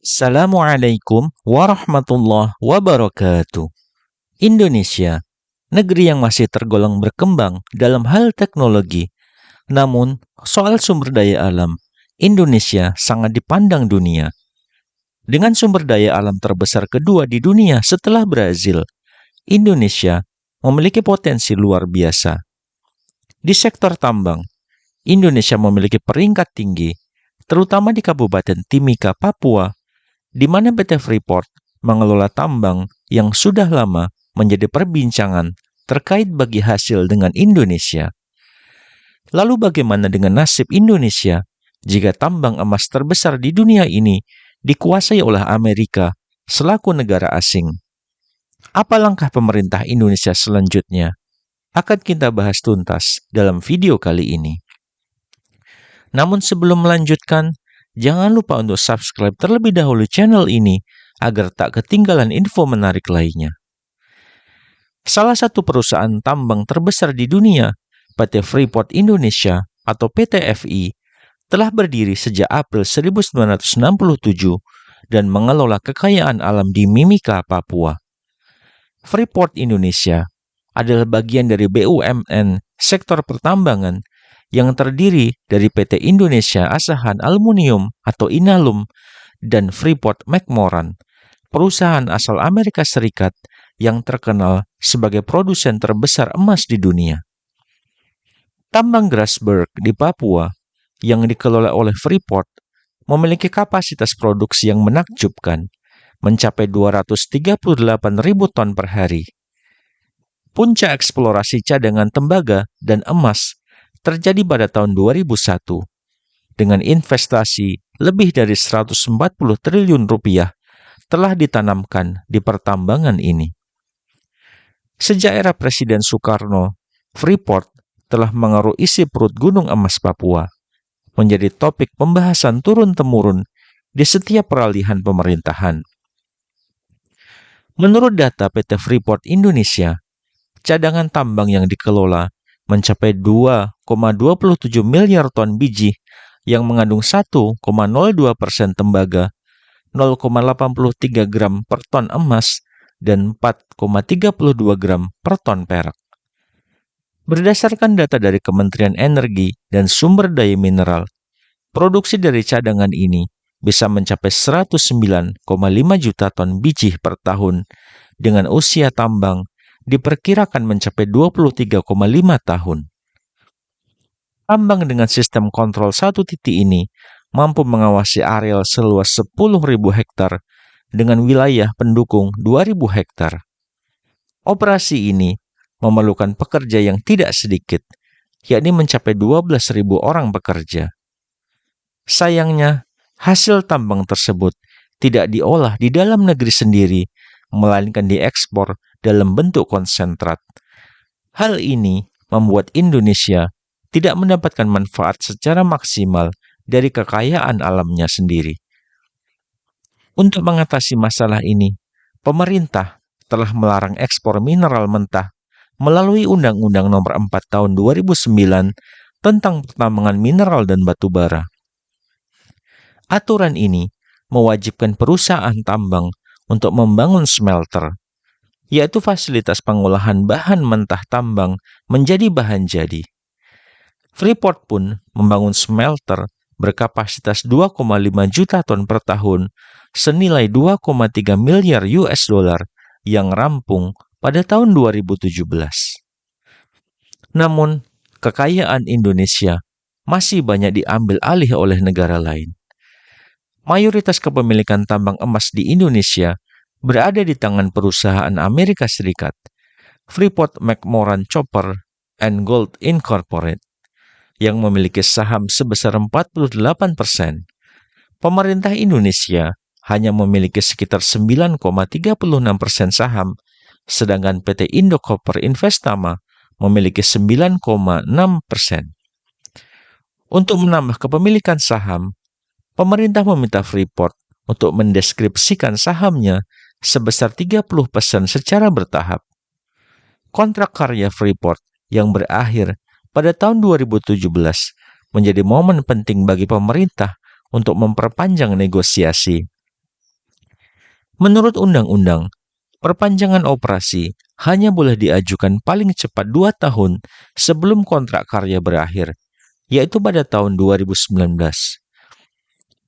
Assalamualaikum warahmatullahi wabarakatuh. Indonesia, negeri yang masih tergolong berkembang dalam hal teknologi. Namun, soal sumber daya alam, Indonesia sangat dipandang dunia. Dengan sumber daya alam terbesar kedua di dunia setelah Brazil, Indonesia memiliki potensi luar biasa. Di sektor tambang, Indonesia memiliki peringkat tinggi, terutama di Kabupaten Timika, Papua, di mana PT Freeport mengelola tambang yang sudah lama menjadi perbincangan terkait bagi hasil dengan Indonesia. Lalu bagaimana dengan nasib Indonesia jika tambang emas terbesar di dunia ini dikuasai oleh Amerika selaku negara asing? Apa langkah pemerintah Indonesia selanjutnya? Akan kita bahas tuntas dalam video kali ini. Namun sebelum melanjutkan, jangan lupa untuk subscribe terlebih dahulu channel ini agar tak ketinggalan info menarik lainnya. Salah satu perusahaan tambang terbesar di dunia, PT Freeport Indonesia atau PT FI, telah berdiri sejak April 1967 dan mengelola kekayaan alam di Mimika, Papua. Freeport Indonesia adalah bagian dari BUMN sektor pertambangan yang terdiri dari PT Indonesia Asahan Aluminium atau Inalum dan Freeport McMoran, perusahaan asal Amerika Serikat yang terkenal sebagai produsen terbesar emas di dunia. Tambang Grasberg di Papua yang dikelola oleh Freeport memiliki kapasitas produksi yang menakjubkan, mencapai 238.000 ton per hari. Puncak eksplorasi cadangan tembaga dan emas terjadi pada tahun 2001 dengan investasi lebih dari 140 triliun rupiah telah ditanamkan di pertambangan ini. Sejak era Presiden Soekarno, Freeport telah mengaruh isi perut gunung emas Papua, menjadi topik pembahasan turun-temurun di setiap peralihan pemerintahan. Menurut data PT Freeport Indonesia, cadangan tambang yang dikelola mencapai 2,27 miliar ton biji yang mengandung 1,02% tembaga, 0,83 gram per ton emas, dan 4,32 gram per ton perak. Berdasarkan data dari Kementerian Energi dan Sumber Daya Mineral, produksi dari cadangan ini bisa mencapai 109,5 juta ton biji per tahun, dengan usia tambang diperkirakan mencapai 23,5 tahun. Tambang dengan sistem kontrol satu titik ini mampu mengawasi areal seluas 10.000 hektar dengan wilayah pendukung 2.000 hektar. Operasi ini memerlukan pekerja yang tidak sedikit, yakni mencapai 12.000 orang pekerja. Sayangnya, hasil tambang tersebut tidak diolah di dalam negeri sendiri, melainkan diekspor dalam bentuk konsentrat. Hal ini membuat Indonesia tidak mendapatkan manfaat secara maksimal dari kekayaan alamnya sendiri. Untuk mengatasi masalah ini, pemerintah telah melarang ekspor mineral mentah melalui Undang-Undang Nomor 4 Tahun 2009 tentang pertambangan mineral dan batu bara. Aturan ini mewajibkan perusahaan tambang untuk membangun smelter, yaitu fasilitas pengolahan bahan mentah tambang menjadi bahan jadi. Freeport pun membangun smelter berkapasitas 2,5 juta ton per tahun senilai 2,3 miliar US dollar yang rampung pada tahun 2017. Namun, kekayaan Indonesia masih banyak diambil alih oleh negara lain. Mayoritas kepemilikan tambang emas di Indonesia berada di tangan perusahaan Amerika Serikat, Freeport McMoran Copper and Gold Incorporated, yang memiliki saham sebesar 48%. Pemerintah Indonesia hanya memiliki sekitar 9,36% saham, sedangkan PT Indo Copper Investama memiliki 9,6%. Untuk menambah kepemilikan saham, pemerintah meminta Freeport untuk mendeskripsikan sahamnya sebesar 30% secara bertahap. Kontrak karya Freeport yang berakhir pada tahun 2017 menjadi momen penting bagi pemerintah untuk memperpanjang negosiasi. Menurut undang-undang, perpanjangan operasi hanya boleh diajukan paling cepat 2 tahun sebelum kontrak karya berakhir, yaitu pada tahun 2019.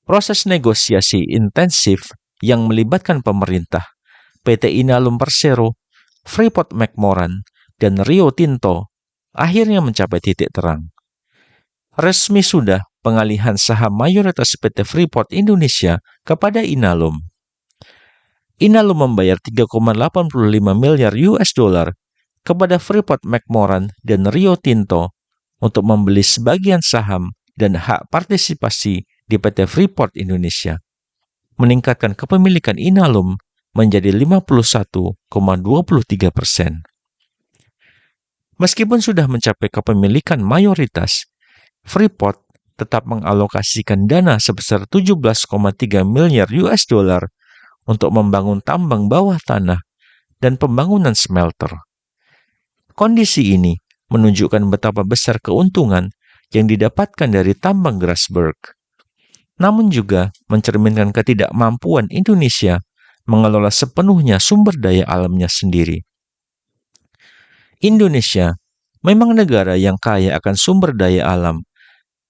Proses negosiasi intensif yang melibatkan pemerintah, PT Inalum Persero, Freeport McMoran, dan Rio Tinto akhirnya mencapai titik terang. Resmi sudah pengalihan saham mayoritas PT Freeport Indonesia kepada Inalum. Inalum membayar 3,85 miliar US dollar kepada Freeport McMoran dan Rio Tinto untuk membeli sebagian saham dan hak partisipasi di PT Freeport Indonesia, meningkatkan kepemilikan Inalum menjadi 51,23%. Meskipun sudah mencapai kepemilikan mayoritas, Freeport tetap mengalokasikan dana sebesar 17,3 miliar US dollar untuk membangun tambang bawah tanah dan pembangunan smelter. Kondisi ini menunjukkan betapa besar keuntungan yang didapatkan dari tambang Grasberg, namun juga mencerminkan ketidakmampuan Indonesia mengelola sepenuhnya sumber daya alamnya sendiri. Indonesia memang negara yang kaya akan sumber daya alam,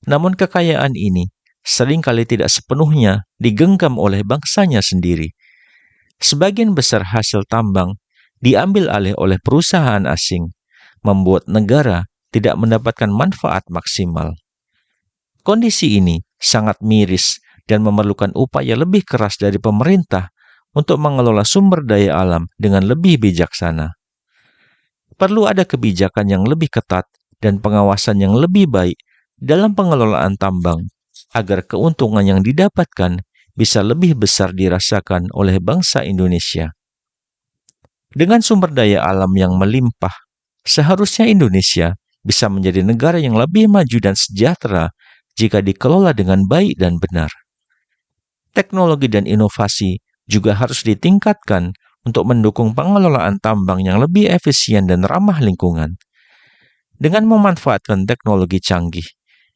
namun kekayaan ini seringkali tidak sepenuhnya digenggam oleh bangsanya sendiri. Sebagian besar hasil tambang diambil alih oleh perusahaan asing, membuat negara tidak mendapatkan manfaat maksimal. Kondisi ini sangat miris dan memerlukan upaya lebih keras dari pemerintah untuk mengelola sumber daya alam dengan lebih bijaksana. Perlu ada kebijakan yang lebih ketat dan pengawasan yang lebih baik dalam pengelolaan tambang, agar keuntungan yang didapatkan bisa lebih besar dirasakan oleh bangsa Indonesia. Dengan sumber daya alam yang melimpah, seharusnya Indonesia bisa menjadi negara yang lebih maju dan sejahtera jika dikelola dengan baik dan benar. Teknologi dan inovasi juga harus ditingkatkan untuk mendukung pengelolaan tambang yang lebih efisien dan ramah lingkungan. Dengan memanfaatkan teknologi canggih,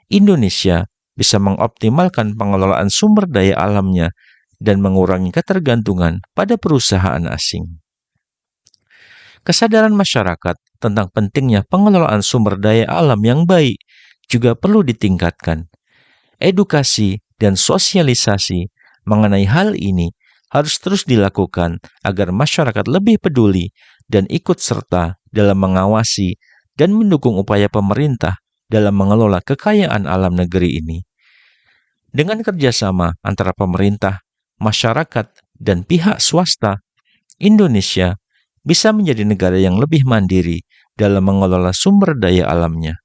Indonesia bisa mengoptimalkan pengelolaan sumber daya alamnya dan mengurangi ketergantungan pada perusahaan asing. Kesadaran masyarakat tentang pentingnya pengelolaan sumber daya alam yang baik juga perlu ditingkatkan. Edukasi dan sosialisasi mengenai hal ini harus terus dilakukan agar masyarakat lebih peduli dan ikut serta dalam mengawasi dan mendukung upaya pemerintah dalam mengelola kekayaan alam negeri ini. Dengan kerjasama antara pemerintah, masyarakat, dan pihak swasta, Indonesia bisa menjadi negara yang lebih mandiri dalam mengelola sumber daya alamnya.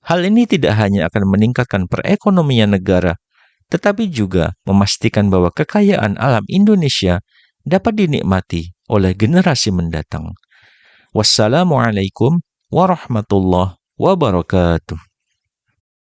Hal ini tidak hanya akan meningkatkan perekonomian negara, tetapi juga memastikan bahwa kekayaan alam Indonesia dapat dinikmati oleh generasi mendatang. Wassalamualaikum warahmatullahi wabarakatuh.